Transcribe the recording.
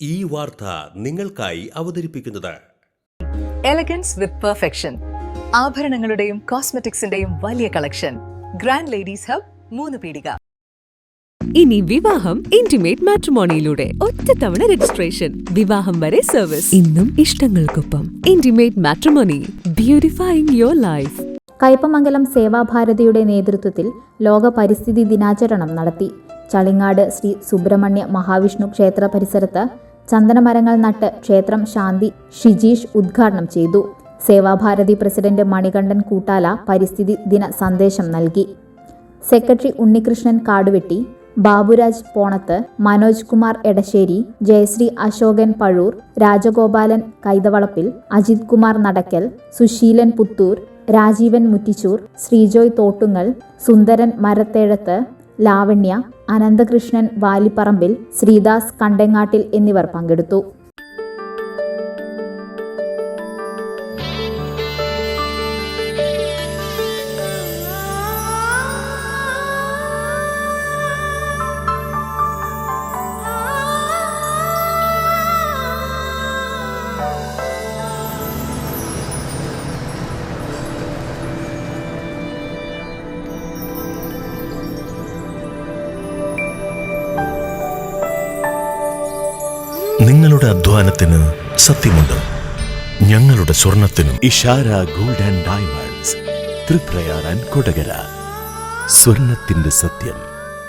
ഈ വാർത്ത നിങ്ങൾക്കായി അവതരിപ്പിക്കുന്നത് എലഗൻസ് വിത്ത് പെർഫെക്ഷൻ. ആഭരണങ്ങളുടെയും കോസ്മെറ്റിക്സിന്റെയും വലിയ കളക്ഷൻ. ഗ്രാൻഡ് ലേഡീസ് ഹബ്, 3 പീടിക. ഇനി വിവാഹം ഇന്റിമേറ്റ് മാട്രിമോണിയിലൂടെ ഒറ്റത്തവണ രജിസ്ട്രേഷൻ, വിവാഹം വരെ സർവീസ്. ഇന്നും ഇഷ്ടങ്ങൾക്കൊപ്പം intimate matrimony, beautifying your life. Kaipamangalam സേവാഭാരതിയുടെ നേതൃത്വത്തിൽ ലോക പരിസ്ഥിതി ദിനാചരണം നടത്തി. ചളിങ്ങാട് ശ്രീ സുബ്രഹ്മണ്യ മഹാവിഷ്ണു ക്ഷേത്ര പരിസരത്ത് ചന്ദനമരങ്ങൾ നട്ട് ക്ഷേത്രം ശാന്തി ഷിജീഷ് ഉദ്ഘാടനം ചെയ്തു. സേവാഭാരതി പ്രസിഡന്റ് മണികണ്ഠൻ കൂട്ടാല പരിസ്ഥിതി ദിന സന്ദേശം നൽകി. സെക്രട്ടറി ഉണ്ണികൃഷ്ണൻ കാടുവെട്ടി, ബാബുരാജ് പോണത്ത്, മനോജ് കുമാർ എടശ്ശേരി, ജയശ്രീ അശോകൻ പഴൂർ, രാജഗോപാലൻ കൈതവളപ്പിൽ, അജിത് കുമാർ നടക്കൽ, സുശീലൻ പുത്തൂർ, രാജീവൻ മുറ്റിച്ചൂർ, ശ്രീജോയ് തോട്ടുങ്ങൽ, സുന്ദരൻ മരത്തേഴത്ത്, ലാവണ്യ, അനന്തകൃഷ്ണൻ വാലിപ്പറമ്പിൽ, ശ്രീദാസ് കണ്ടെങ്ങാട്ടിൽ എന്നിവർ പങ്കെടുത്തു. നിങ്ങളുടെ അധ്വാനത്തിന് സത്യമുണ്ട്, ഞങ്ങളുടെ സ്വർണത്തിനും. Ishara gold and diamonds, Triprayar and Kodakara. സ്വർണത്തിന്റെ സത്യം.